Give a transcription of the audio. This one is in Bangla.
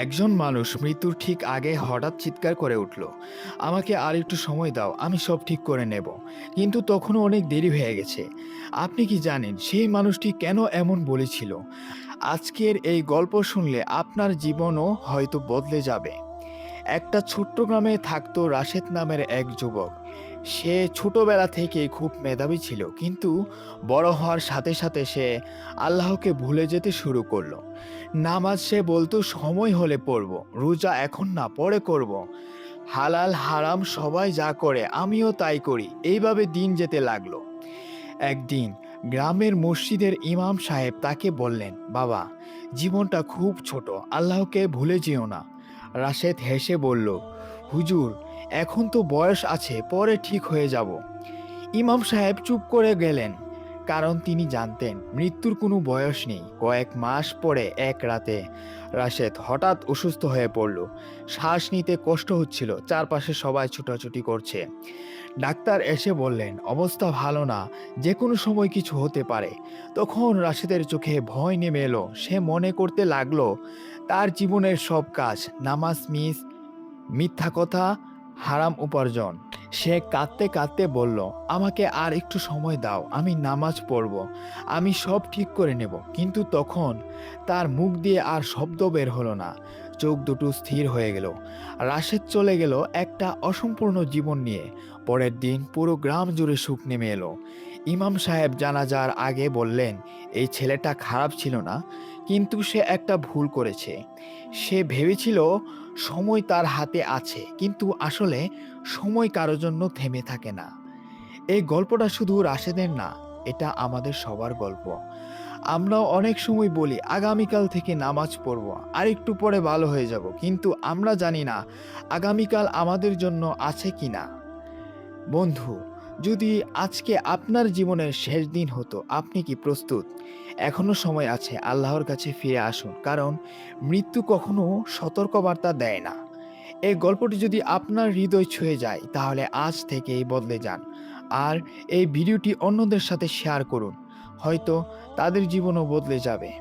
একজন মানুষ মৃত্যুর ঠিক আগে হঠাৎ চিৎকার করে উঠল, আমাকে আর একটু সময় দাও, আমি সব ঠিক করে নেব। কিন্তু তখনও অনেক দেরি হয়ে গেছে। আপনি কি জানেন সেই মানুষটি কেন এমন বলেছিল? আজকের এই গল্প শুনলে আপনার জীবনও হয়তো বদলে যাবে। একটা ছোট্ট গ্রামে থাকতো রাশেদ নামের এক যুবক। সে ছোটবেলা থেকেই খুব মেধাবী ছিল, কিন্তু বড় হওয়ার সাথে সাথে সে আল্লাহকে ভুলে যেতে শুরু করলো। নামাজ সে বলতো সময় হলে পড়ব, রোজা এখন না পরে করব, হালাল হারাম সবাই যা করে আমিও তাই করি, এইভাবে দিন যেতে লাগলো। একদিন গ্রামের মসজিদের ইমাম সাহেব তাকে বললেন, বাবা, জীবনটা খুব ছোট, আল্লাহকে ভুলে যেও না। রাশেদ হেসে বলল, হুজুর, এখন তো বয়স আছে, পরে ঠিক হয়ে যাব। ইমাম সাহেব চুপ করে গেলেন, কারণ তিনি জানতেন মৃত্যুর কোনো বয়স নেই। কয়েক মাস পরে এক রাতে রাশেদ হঠাৎ অসুস্থ হয়ে পড়ল। শ্বাস নিতে কষ্ট হচ্ছিল, চারপাশে সবাই ছুটাছুটি করছে। ডাক্তার এসে বললেন, অবস্থা ভালো না, যে কোনো সময় কিছু হতে পারে। তখন রাশেদের চোখে ভয় নেমে এলো। সে মনে করতে লাগলো তার জীবনের সব কাজ, নামাজ মিস, মিথ্যা কথা, হারাম উপার্জন। সে কাঁদতে কাঁদতে বলল, আমাকে আর একটু সময় দাও, আমি নামাজ পড়ব, আমি সব ঠিক করে নেব। কিন্তু তখন তার মুখ দিয়ে আর শব্দ বের হলো না। চোখ দুটো স্থির হয়ে গেল। রাশেদ চলে গেল একটা অসম্পূর্ণ জীবন নিয়ে। পরের দিন পুরো গ্রাম জুড়ে শোক নেমে এলো। ইমাম সাহেব জানাজার আগে বললেন, এই ছেলেটা খারাপ ছিল না, কিন্তু সে একটা ভুল করেছে। সে ভেবেছিল সময় তার হাতে আছে, কিন্তু আসলে সময় কারোর জন্য থেমে থাকে না। এই গল্পটা শুধু রাশেদের না, এটা আমাদের সবার গল্প। আমরাও অনেক সময় বলি আগামীকাল থেকে নামাজ পড়ব, আর একটু পরে ভালো হয়ে যাব, কিন্তু আমরা জানি না আগামীকাল আমাদের জন্য আছে কিনা। বন্ধু, যদি আজকে আপনার জীবনের শেষ দিন হতো, আপনি কি প্রস্তুত? এখনো সময় আছে, আল্লাহর কাছে ফিরে আসুন, কারণ মৃত্যু কখনো সতর্কবার্তা দেয় না। এই গল্পটি যদি আপনার হৃদয় ছুঁয়ে যায়, তাহলে আজ থেকেই বদলে যান। আর এই ভিডিওটি অন্যদের সাথে শেয়ার করুন, হয়তো তাদের জীবনও বদলে যাবে।